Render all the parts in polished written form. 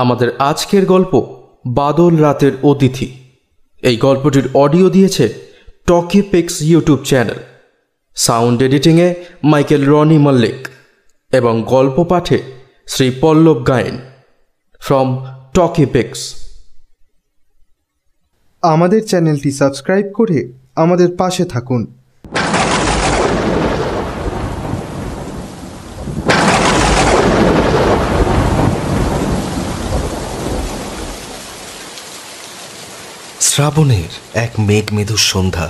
আমাদের আজকের গল্প বাদল রাতের অতিথি। এই গল্পটির অডিও দিয়েছে টকিপিক্স ইউটিউব চ্যানেল। সাউন্ড এডিটিংয়ে মাইকেল রনি মল্লিক এবং গল্প পাঠে শ্রী পল্লব গায়েন ফ্রম টকিপিক্স। আমাদের চ্যানেলটি সাবস্ক্রাইব করে আমাদের পাশে থাকুন। শ্রাবণের এক মেঘমেঘ সন্ধ্যা,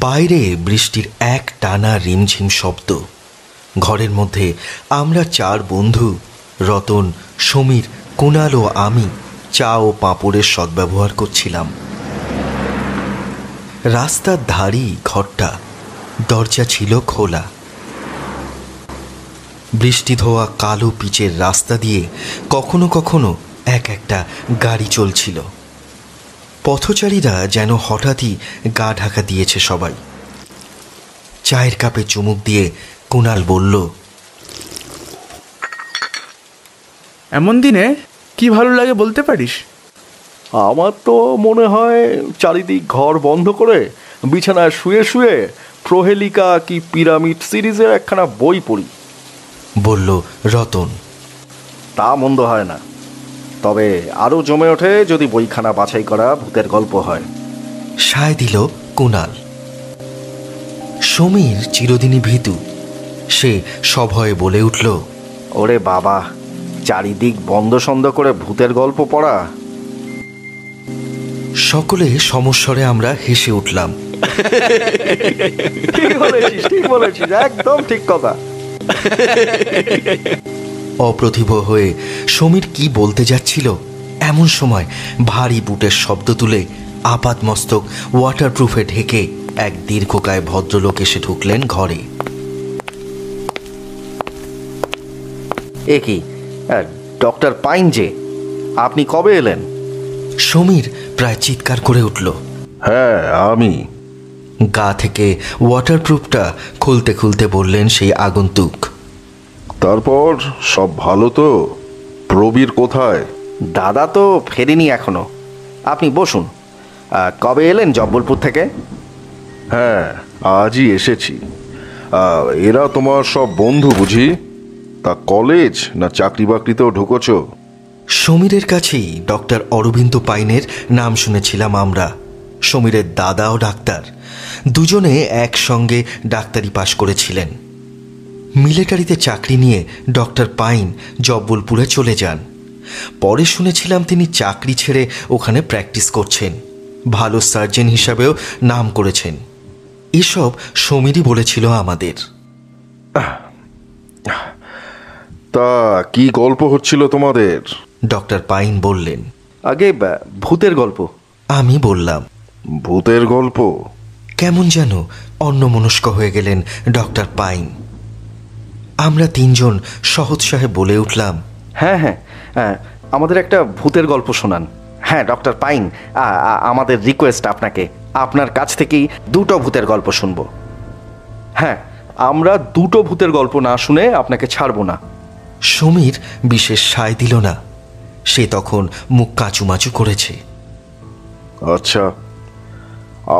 বাইরে বৃষ্টির এক টানা রিমঝিম শব্দ। ঘরের মধ্যে আমরা চার বন্ধু, রতন, সমীর, কুণাল ও আমি চা ও পাঁপড়ের সদ্ব্যবহার করছিলাম। রাস্তার ধারি ঘরটা, দরজা ছিল খোলা। বৃষ্টি ধোয়া কালো পিচের রাস্তা দিয়ে কখনো কখনো এক একটা গাড়ি চলছিল। পথচারীরা যেন হঠাৎই গা ঢাকা দিয়েছে সবাই। চায়ের কাপে চুমুক দিয়ে কুণাল বলল, এমন দিনে কি ভালো লাগে বলতে পারিস? আমার তো মনে হয় চারিদিক ঘর বন্ধ করে বিছানায় শুয়ে শুয়ে প্রহেলিকা কি পিরামিড সিরিজের একখানা বই পড়ি, বলল রতন। তা মন্দ হয় না, তবে আরও জমে ওঠে যদি বইখানা বাছাই করা ভূতের গল্প হয়, সায় দিল কুণাল। সমীর চিরদিনই ভীতু, সে সভয়ে বলে উঠল, ওরে বাবা, চারিদিক বন্ধ সন্ধ করে ভূতের গল্প পড়া। সকলে সমস্বরে আমরা হেসে উঠলাম। ঠিক বলেছিস, ঠিক বলেছিস, একদম ঠিক কথা। অপ্রতিভ হয়ে সমীর কি বলতে যাচ্ছিল, এমন সময় ভারী বুটের শব্দ তুলে আপাতমস্তক ওয়াটারপ্রুফে ঢেকে এক দীর্ঘকায় ভদ্রলোক এসে ঢুকলেন ঘরে। এ কি ডক্টর পাইন যে, আপনি কবে এলেন? সমীর প্রায় চিৎকার করে উঠল। হ্যাঁ, আমি। গা থেকে ওয়াটারপ্রুফটা খুলতে খুলতে বললেন সেই আগন্তুক, তারপর সব ভালো তো? প্রবীর কোথায়? দাদা তো ফেরেনি এখনো। আপনি বসুন। কবে এলেন জব্বলপুর থেকে? হ্যাঁ, আজই এসেছি। এরা তোমার সব বন্ধু বুঝি? তা কলেজ না চাকরি বাকরিতেও ঢুকেছ? সমীরের কাছেই ডক্টর অরবিন্দ পাইনের নাম শুনেছিলাম আমরা। সমীরের দাদাও ডাক্তার, দুজনে একসঙ্গে ডাক্তারি পাশ করেছিলেন। মিলিটারিতে চাকরি নিয়ে ডক্টর পাইন জব্বলপুরে চলে যান। পরে শুনেছিলাম তিনি চাকরি ছেড়ে ওখানে প্র্যাকটিস করছেন, ভালো সার্জন হিসাবেও নাম করেছেন। এসব সমীরই বলেছিল আমাদের। তা কি গল্প হচ্ছিল তোমাদের? ডক্টর পাইন বললেন। আগে ভূতের গল্প। আমি বললাম। ভূতের গল্প? কেমন যেন অন্যমনস্ক হয়ে গেলেন ডক্টর পাইন। আমরা তিনজন সহোৎসাহে বলে উঠলাম, হ্যাঁ হ্যাঁ, আমাদের একটা ভূতের গল্প শোনান। হ্যাঁ ডক্টর পাইন, আমাদের রিকোয়েস্ট আপনাকে, আপনার কাছ থেকেই দুটো ভূতের গল্প শুনব। হ্যাঁ, আমরা দুটো ভূতের গল্প না শুনে আপনাকে ছাড়ব না। সমীর বিশেষ সায় দিল না, সে তখন মুখ কাঁচুমাচু করেছে। আচ্ছা,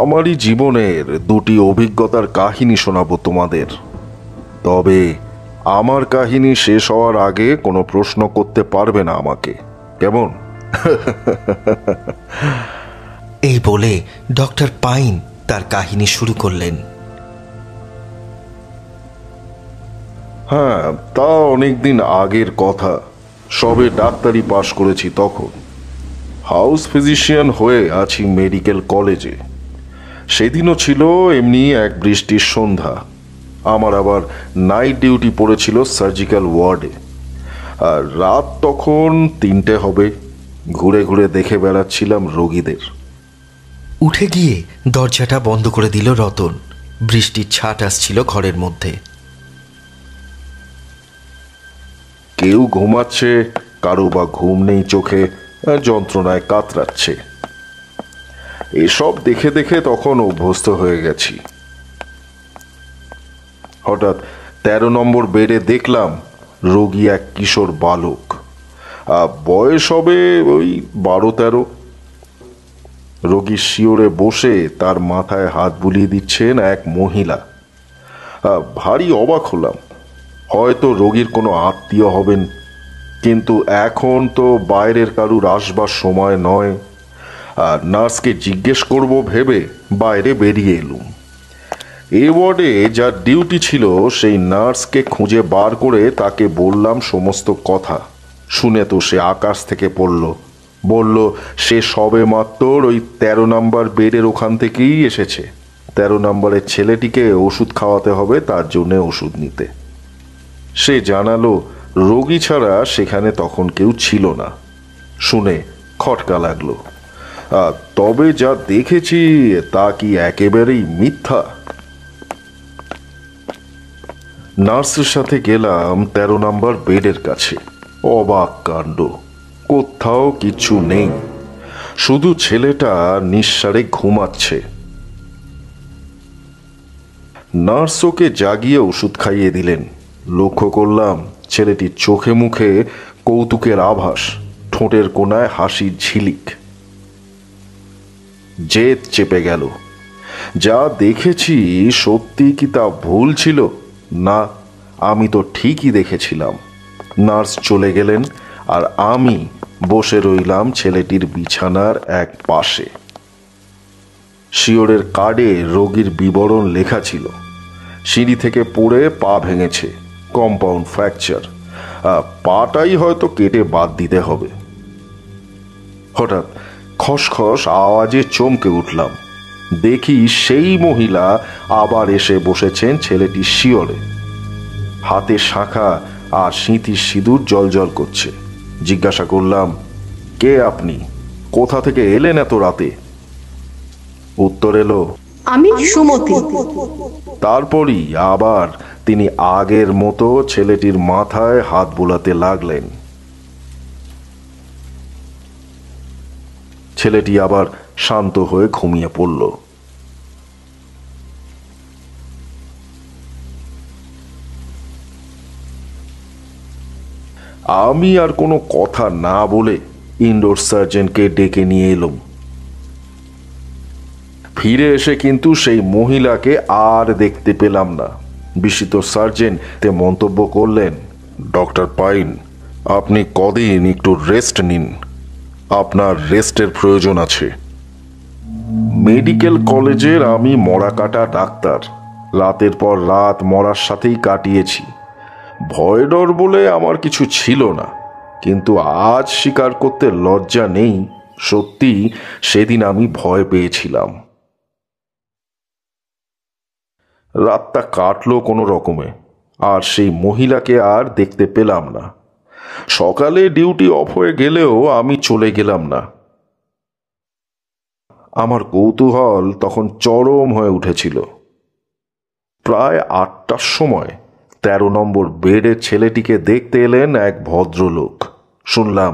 আমারই জীবনের দুটি অভিজ্ঞতার কাহিনী শোনাবো তোমাদের। তবে আমার কাহিনী শেষ হওয়ার আগে কোনো প্রশ্ন করতে পারবে না আমাকে, কেমন? এই বলে ডক্টর পাইন তার কাহিনী শুরু করলেন। হ্যাঁ, তা অনেকদিন আগের কথা। সবে ডাক্তারি পাশ করেছি তখন। হাউস ফিজিশিয়ান হয়ে আছি মেডিকেল কলেজে। সেদিনও ছিল এমনি এক বৃষ্টির সন্ধ্যা। আমার আবার নাইট ডিউটি পড়েছিল সার্জিক্যাল ওয়ার্ডে। আর রাত তখন 3টে হবে। ঘুরে ঘুরে দেখে বেড়াচ্ছিলাম রোগীদের। উঠে গিয়ে দরজাটা বন্ধ করে দিল রতন। বৃষ্টির ছাট আসছিল ঘরের মধ্যে। কেউ ঘুমাচ্ছে, কারো বা ঘুম নেই চোখে, যন্ত্রণায় কাতরাচ্ছে। এসব দেখে দেখে তখন অভ্যস্ত হয়ে গেছি। হঠাৎ 13 নম্বর বেডে দেখলাম রোগী এক কিশোর বালক। বয়স হবে ওই 12-13। রোগীর শিওরে বসে তার মাথায় হাত বুলিয়ে দিচ্ছেন এক মহিলা। ভারী অবাক হলাম। হয়তো রোগীর কোনো আত্মীয় হবেন, কিন্তু এখন তো বাইরের কারুর আসবার সময় নয়। নার্সকে জিজ্ঞেস করব ভেবে বাইরে বেরিয়ে এলুম। এ ওয়ার্ডে যার ডিউটি ছিল সেই নার্সকে খুঁজে বার করে তাকে বললাম সমস্ত কথা। শুনে তো সে আকাশ থেকে পড়ল, বলল সে সবে মাত্র ওই 13 নম্বর বেডের ওখান থেকেই এসেছে। 13 নম্বরের ছেলেটিকে ওষুধ খাওয়াতে হবে, তার জন্য ওষুধ নিতে। সে জানালো রোগী ছাড়া সেখানে তখন কেউ ছিল না। শুনে খটকা লাগলো। তবে যা দেখেছি তা কি একেবারেই মিথ্যা? নার্সের সাথে গেলাম 13 নম্বর বেডের কাছে। অবাক কাণ্ড, কোথাও কিছু নেই, শুধু ছেলেটা নিঃসাড়ে ঘুমাচ্ছে। নার্স ওকে জাগিয়ে ওষুধ খাইয়ে দিলেন। লক্ষ্য করলাম ছেলেটির চোখে মুখে কৌতুকের আভাস, ঠোঁটের কোণায় হাসির ঝিলিক। জেদ চেপে গেল। যা দেখেছি সত্যি কি তা ভুল ছিল? না, আমি তো ঠিকই দেখেছিলাম। নার্স চলে গেলেন আর আমি বসে রইলাম ছেলেটির বিছানার এক পাশে। শিওরের কার্ডে রোগীর বিবরণ লেখা ছিল। সিঁড়ি থেকে পড়ে পা ভেঙেছে, কম্পাউন্ড ফ্র্যাকচার। পাটাই হয়তো কেটে বাদ দিতে হবে। হঠাৎ খসখস আওয়াজে চমকে উঠলাম। দেখি সেই মহিলা আবার এসে বসেছেন ছেলেটির শিয়রে। হাতে শাঁখা আর সিঁথির সিঁদুর জলজল করছে। জিজ্ঞাসা করলাম, কে আপনি? কোথা থেকে এলেন এত রাতে? উত্তর এলো, আমি সুমতি। তারপরই আবার তিনি আগের মতো ছেলেটির মাথায় হাত বুলাতে লাগলেন। ছেলেটি আবার শান্ত হয়ে ঘুমিয়ে পড়ল। আমি আর কোনো কথা না বলে ইনডোর সার্জনকে ডেকে নিয়ে এলাম। ফিরে এসে কিন্তু সেই মহিলাকে আর দেখতে পেলাম না। বিস্মিত সার্জেন তে মন্তব্য করলেন, ডক্টর পাইন, আপনি কদিন একটু রেস্ট নিন, আপনার রেস্টের প্রয়োজন আছে। মেডিকেল কলেজের আমি মরা কাটা ডাক্তার। রাতের পর রাত মরার সাথেই কাটিয়েছি। ভয় ডর বলে আমার কিছু ছিল না, কিন্তু আজ স্বীকার করতে লজ্জা নেই, সত্যি সেদিন আমি ভয় পেয়েছিলাম। রাতটা কাটলো কোনো রকমে, আর সেই মহিলাকে আর দেখতে পেলাম না। সকালে ডিউটি অফ হয়ে গেলেও আমি চলে গেলাম না। আমার কৌতূহল তখন চরম হয়ে উঠেছিল। প্রায় 8টার সময় 13 নম্বর বেডের ছেলেটিকে দেখতে এলেন এক ভদ্রলোক। শুনলাম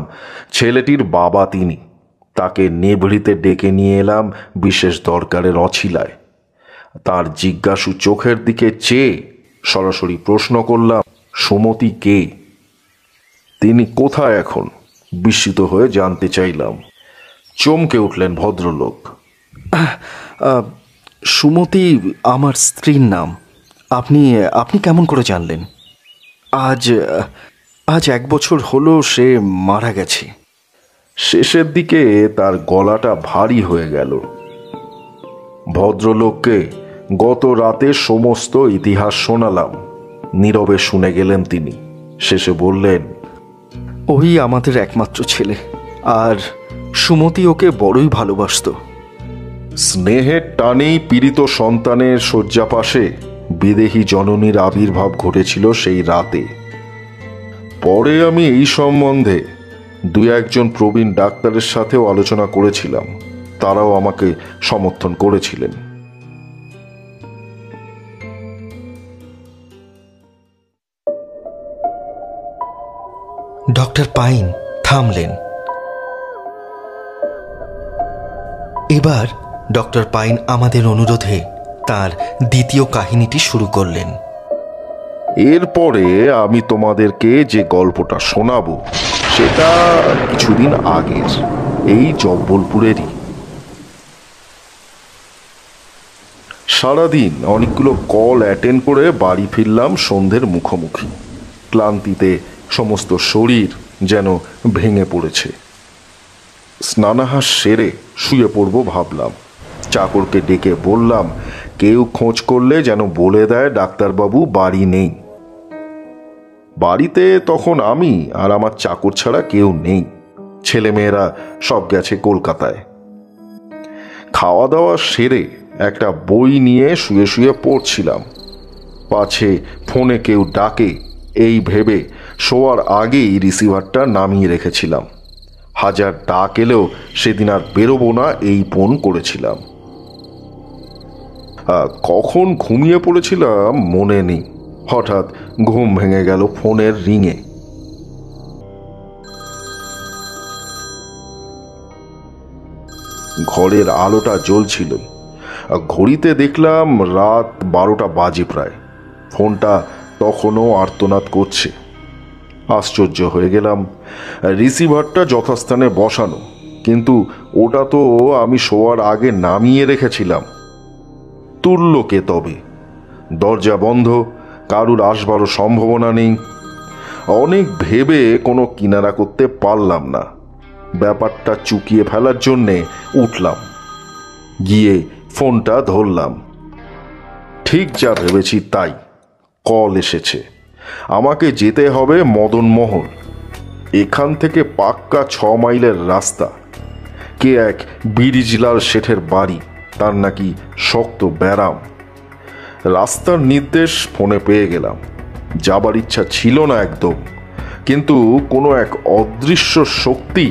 ছেলেটির বাবা তিনি। তাকে নিভৃতে ডেকে নিয়ে এলাম বিশেষ দরকারের অছিলায়। তার জিজ্ঞাসু চোখের দিকে চেয়ে সরাসরি প্রশ্ন করলাম, সুমতি কে? তিনি কোথায় এখন? বিস্মিত হয়ে জানতে চাইলাম। চমকে উঠলেন ভদ্রলোক। সুমতি আমার স্ত্রীর নাম। আপনি আপনি কেমন করে জানলেন? আজ 1 বছর হলো সে মারা গেছে। শেষের দিকে তার গলাটা ভারী হয়ে গেল। ভদ্রলোককে গত রাতে সমস্ত ইতিহাস শোনালাম। নীরবে শুনে গেলেন তিনি। শেষে বললেন, ওই আমাদের একমাত্র ছেলে, আর সুমতি ওকে বড়ই ভালোবাসত। স্নেহের টানেই পীড়িত সন্তানের শয্যাপাশে বিদেহী জননীর আবির্ভাব ঘটেছিল সেই রাতে। পরে আমি এই সম্বন্ধে 2-1 প্রবীণ ডাক্তারের সাথেও আলোচনা করেছিলাম। তারাও আমাকে সমর্থন করেছিলেন। ডক্টর পাইন থামলেন। এবার ডক্টর পাইন আমাদের অনুরোধে তার দ্বিতীয় কাহিনীটি শুরু করলেন। এরপরে আমি তোমাদেরকে যে গল্পটা শোনাবো সেটা কিছুদিন আগের, এই জব্বলপুরেরই। সারাদিন অনেকগুলো কল অ্যাটেন্ড করে বাড়ি ফিরলাম সন্ধ্যের মুখোমুখি। ক্লান্তিতে সমস্ত শরীর যেন ভেঙে পড়েছে। স্নানাহার সেরে শুয়ে পড়ব ভাবলাম। চাকরকে ডেকে বললাম কেউ খোঁজ করলে যেন বলে দেয় ডাক্তারবাবু বাড়ি নেই। বাড়িতে তখন আমি আর আমার চাকর ছাড়া কেউ নেই। ছেলেমেয়েরা সব গেছে কলকাতায়। খাওয়া দাওয়া সেরে একটা বই নিয়ে শুয়ে শুয়ে পড়ছিলাম। পাছে ফোনে কেউ ডাকে এই ভেবে শোয়ার আগেই রিসিভারটা নামিয়ে রেখেছিলাম। হাজার ডাক এলেও সেদিন আর বেরোবো না এই ফোন করেছিলাম। কখন ঘুমিয়ে পড়েছিলাম মনে নেই। হঠাৎ ঘুম ভেঙে গেল ফোনের রিংয়ে। ঘরের আলোটা জ্বলছিল। ঘড়িতে দেখলাম রাত 12টা বাজে প্রায়। ফোনটা তখনও আর্তনাদ করছে। আশ্চর্য হয়ে গেলাম। রিসিভারটা যথাস্থানে বসানো, কিন্তু ওটা তো আমি শোয়ার আগে নামিয়ে রেখেছিলাম। তুলল কে তবে? দরজা বন্ধ, কারুর আসবারও সম্ভাবনা নেই। অনেক ভেবে কোনো কিনারা করতে পারলাম না। ব্যাপারটা চুকিয়ে ফেলার জন্যে উঠলাম, গিয়ে ফোনটা ধরলাম। ঠিক যা ভেবেছি তাই, কল এসেছে। আমাকে যেতে হবে মদনমহল। এখান থেকে পাক্কা 6 মাইলের রাস্তা। কে এক বিরিজলাল শেঠের বাড়ি, তার নাকি শক্ত ব্যারাম। রাস্তার নির্দেশ ফোনে পেয়ে গেলাম। যাবার ইচ্ছা ছিল না একদম, কিন্তু কোনো এক অদৃশ্য শক্তি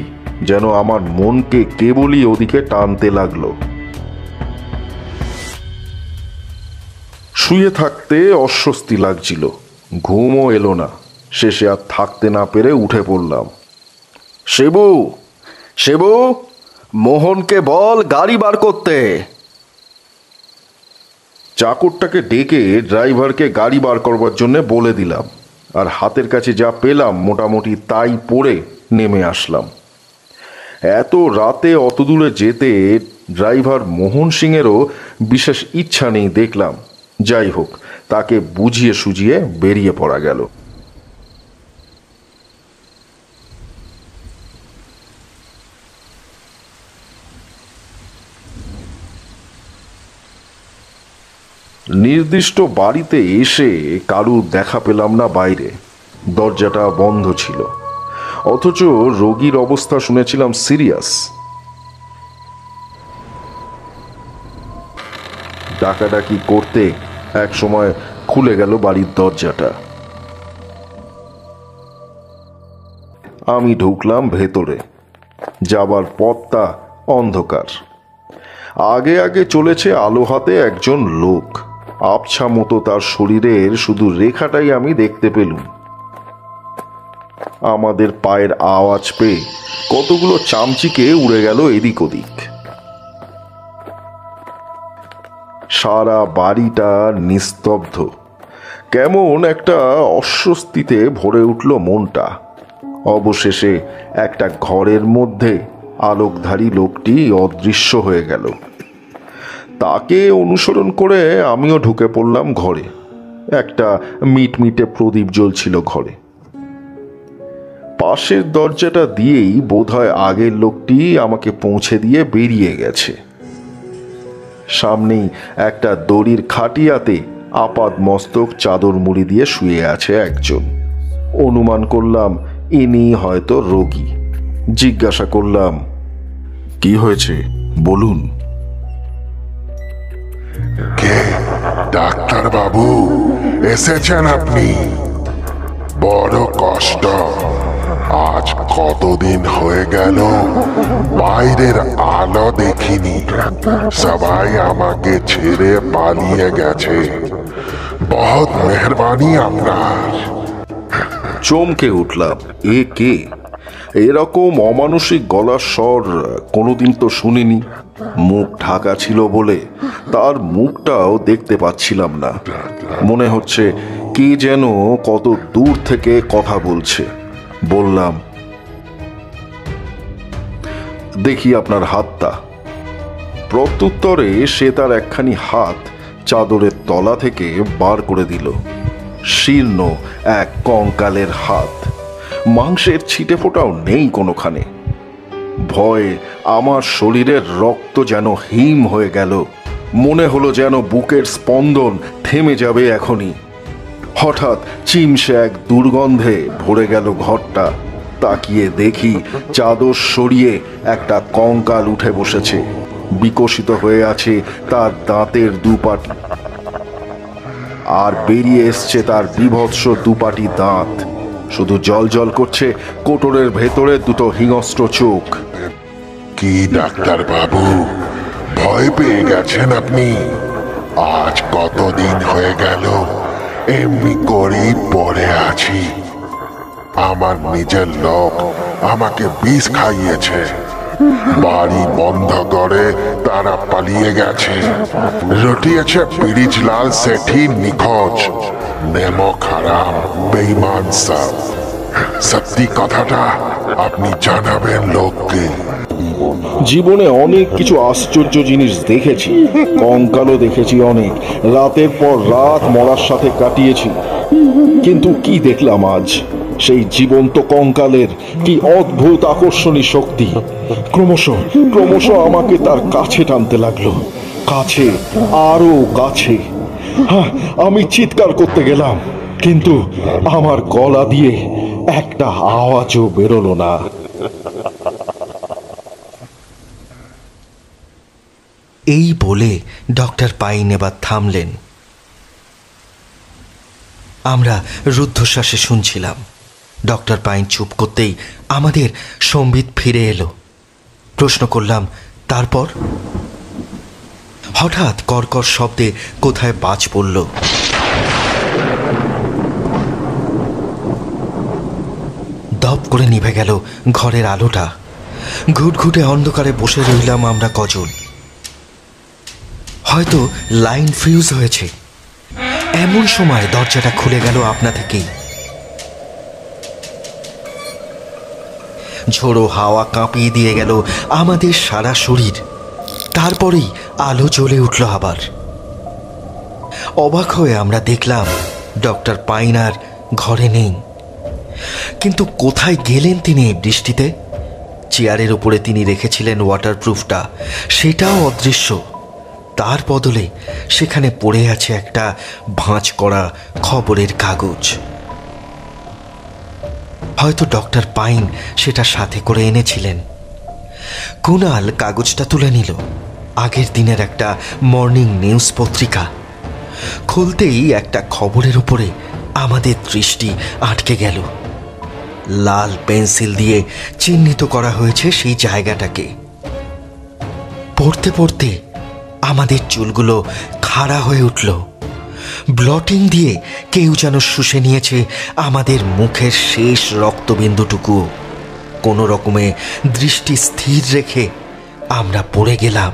যেন আমার মনকে কেবলই ওদিকে টানতে লাগলো। শুয়ে থাকতে অস্বস্তি লাগছিল, ঘুমও এলো না। শেষে আর থাকতে না পেরে উঠে পড়লাম। শিবু, শিবু, মোহনকে বল গাড়ি বার করতে। চাকরটাকে ডেকে ড্রাইভারকে গাড়ি বার করবার জন্য বলে দিলাম, আর হাতের কাছে যা পেলাম মোটামুটি তাই পড়ে নেমে আসলাম। এত রাতে অত দূরে যেতে ড্রাইভার মোহন সিংয়েরও বিশেষ ইচ্ছা নেই দেখলাম। যাই হোক, তাকে বুঝিয়ে সুঝিয়ে বেরিয়ে পড়া গেল। নির্দিষ্ট বাড়িতে এসে কারুর দেখা পেলাম না বাইরে। দরজাটা বন্ধ ছিল, অথচ রোগীর অবস্থা শুনেছিলাম সিরিয়াস। ডাকাডাকি করতে এক সময় খুলে গেল বাড়ির দরজাটা। আমি ঢুকলাম ভেতরে। যাবার পথটা অন্ধকার। আগে আগে চলেছে আলো হাতে একজন লোক। আবছা মতো তার শরীরের শুধু রেখাটাই আমি দেখতে পেলুম। আমাদের পায়ের আওয়াজ পেয়ে কতগুলো চামচিকে উড়ে গেল এদিক ওদিক। সারা বাড়িটা নিস্তব্ধ। কেমন একটা অস্বস্তিতে ভরে উঠল মনটা। অবশেষে একটা ঘরের মধ্যে আলোকধারী লোকটি অদৃশ্য হয়ে গেল। তাকে অনুসরণ করে আমিও ঢুকে পড়লাম ঘরে। একটা মিটমিটে প্রদীপ জ্বলছিল ঘরে। পাশের দরজাটা দিয়েই বোধহয় আগের লোকটি আমাকে পৌঁছে দিয়ে বেরিয়ে গেছে। সামনেই একটা দড়ির খাটিয়াতে আপাদ মস্তক চাদর মুড়ি দিয়ে শুয়ে আছে একজন। অনুমান করলাম ইনি হয়তো রোগী। জিজ্ঞাসা করলাম, কি হয়েছে বলুন। কে? ডাক্তার বাবু এসেছেন আপনি? বড় কষ্ট। আজ কতদিন হয়ে গেল বাইরের আলো দেখিনি। সবাই আমাকে ছেড়ে পালিয়ে গেছে। বহুত মেহরবানি আপনার। চমকে উঠলাম, এ কে? এরকম অমানসিক গলার স্বর কোনোদিন তো শুনিনি। মুখ ঢাকা ছিল বলে তার মুখটাও দেখতে পাচ্ছিলাম না। মনে হচ্ছে কে যেন কত দূর থেকে কথা বলছে। বললাম, দেখি আপনার হাতটা। প্রত্যুত্তরে সে তার একখানি হাত চাদরের তলা থেকে বার করে দিল। শীর্ণ এক কঙ্কালের হাত, মাংসের ছিটে ফোটাও নেই কোনোখানে। ভয়ে আমার শরীরের রক্ত যেন হিম হয়ে গেল। মনে হলো যেন বুকের স্পন্দন থেমে যাবে এখনই। হঠাৎ চিমসে এক দুর্গন্ধে ভরে গেল ঘরটা। তাকিয়ে দেখি চাদর সরিয়ে একটা কঙ্কাল উঠে বসেছে। বিকশিত হয়ে আছে তার দাঁতের দুপাটি, আর বেরিয়ে এসছে তার বিভৎস দুপাটি দাঁত। শুধু জল জল করছে কোটরের ভেতরে দুটো হিংস্র চোখ। কি ডাক্তার বাবু, ভয় পেয়ে গেছেন আপনি? আজ কতদিন হয়ে গেল এমনি করেই পড়ে আছি। আমার নিজের লোক আমাকে বিষ খাইয়েছে। বাড়ি বন্ধ করে তারা পালিয়ে গেছে। রটিয়েছে পিরিজলাল শেঠি নিখোঁজ। নেমো খারাপ বেঈমান সব। সত্যি কথাটা আপনি জানাবেন লোককে। জীবনে অনেক কিছু আশ্চর্য জিনিস দেখেছি, কঙ্কালও দেখেছি অনেক। রাতের পর রাত মরার সাথে কাটিয়েছি, কিন্তু কি দেখলাম আজ? সেই জীবন্ত কঙ্কালের কি অদ্ভুত আকর্ষণী শক্তি! ক্রমশ ক্রমশ আমাকে তার কাছে টানতে লাগলো, কাছে, আরো কাছে। হ্যাঁ, আমি চিৎকার করতে গেলাম, কিন্তু আমার গলা দিয়ে একটা আওয়াজও বেরোলো না। এই বলে ডক্টর পাইন এবার থামলেন। আমরা রুদ্ধশ্বাসে শুনছিলাম। ডক্টর পাইন চুপ করতেই আমাদের সম্বিত ফিরে এলো। প্রশ্ন করলাম, তারপর? হঠাৎ কর্কর শব্দে কোথায় বাজ পড়ল। দপ করে নিভে গেল ঘরের আলোটা। ঘুটঘুটে অন্ধকারে বসে রইলাম আমরা কজন। হয়তো লাইন ফিউজ হয়েছে। এমন সময় দরজাটা খুলে গেল আপনা থেকেই। ঝোড়ো হাওয়া কাঁপিয়ে দিয়ে গেল আমাদের সারা শরীর। তারপরেই আলো জ্বলে উঠল আবার। অবাক হয়ে আমরা দেখলাম ডক্টর পাইন আর ঘরে নেই। কিন্তু কোথায় গেলেন তিনি এই বৃষ্টিতে? চেয়ারের উপরে তিনি রেখেছিলেন ওয়াটারপ্রুফটা, সেটাও অদৃশ্য। তার বদলে সেখানে পড়ে আছে একটা ভাঁজ করা খবরের কাগজ। হয়তো ডক্টর পাইন সেটা সাথে করে এনেছিলেন। কুনাল কাগজটা তুলে নিল। আগের দিনের একটা মর্নিং নিউজ পত্রিকা। খুলতেই একটা খবরের উপরে আমাদের দৃষ্টি আটকে গেল। লাল পেন্সিল দিয়ে চিহ্নিত করা হয়েছে সেই জায়গাটাকে। পড়তে পড়তে আমাদের চুলগুলো খাড়া হয়ে উঠল। ব্লটিং দিয়ে কেউ যেন শুষে নিয়েছে আমাদের মুখের শেষ রক্তবিন্দুটুকু। কোনো রকমে দৃষ্টি স্থির রেখে আমরা পড়ে গেলাম।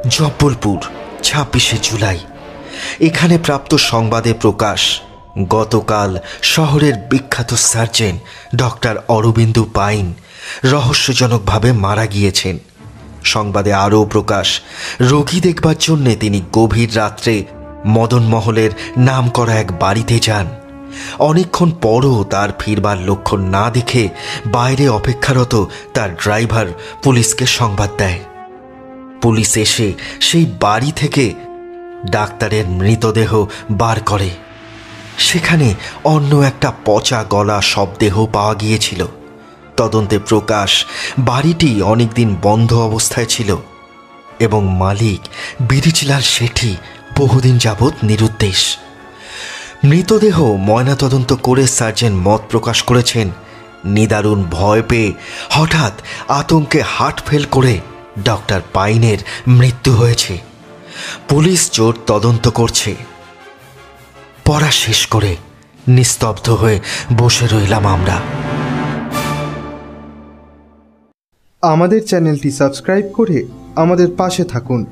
জব্বলপুর, 26শে জুলাই। এখানে প্রাপ্ত সংবাদে প্রকাশ, গতকাল শহরের বিখ্যাত সার্জন ডক্টর অরবিন্দু পাইন রহস্যজনকভাবে মারা গিয়েছেন। সংবাদে আরও প্রকাশ, রোগী দেখবার জন্যে তিনি গভীর রাত্রে মদনমহলের নাম করা এক বাড়িতে যান। অনেকক্ষণ পরও তার ফিরবার লক্ষণ না দেখে বাইরে অপেক্ষারত তার ড্রাইভার পুলিশকে সংবাদ দেয়। পুলিশ এসে সেই বাড়ি থেকে ডাক্তারের মৃতদেহ বার করে। সেখানে অন্য একটা পচা গলা শবদেহ পাওয়া গিয়েছিল। তদন্তে প্রকাশ, বাড়িটি অনেকদিন বন্ধ অবস্থায় ছিল এবং মালিক বিরিজলাল শেঠি বহুদিন যাবৎ নিরুদ্দেশ। মৃতদেহ ময়নাতদন্ত করে সার্জন মত প্রকাশ করেছেন, নিদারুণ ভয় পেয়ে হঠাৎ আতঙ্কে হার্ট ফেল করে ডক্টর পাইনের মৃত্যু হয়েছে। পুলিশ জোর তদন্ত করছে। পড়া শেষ করে নিস্তব্ধ হয়ে বসে রইলাম আমরা। আমাদের চ্যানেলটি সাবস্ক্রাইব করে আমাদের পাশে থাকুন।